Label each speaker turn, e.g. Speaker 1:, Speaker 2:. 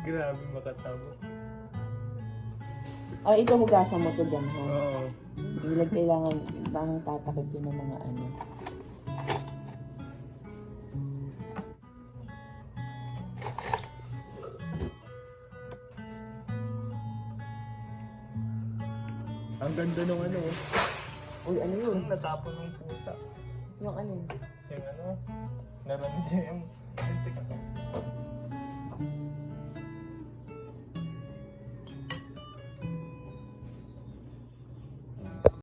Speaker 1: Grabe makatawa.
Speaker 2: Ay, ito hugasan mo to dyan, ha?
Speaker 1: Oo.
Speaker 2: Hindi lang kailangan bang tatakip yun ng mga ano.
Speaker 1: Ang ganda nung ano.
Speaker 2: Uy, ano yun?
Speaker 1: Yung natapon ng pusa.
Speaker 2: Yung alin?
Speaker 1: Yung ano. Narinig yung...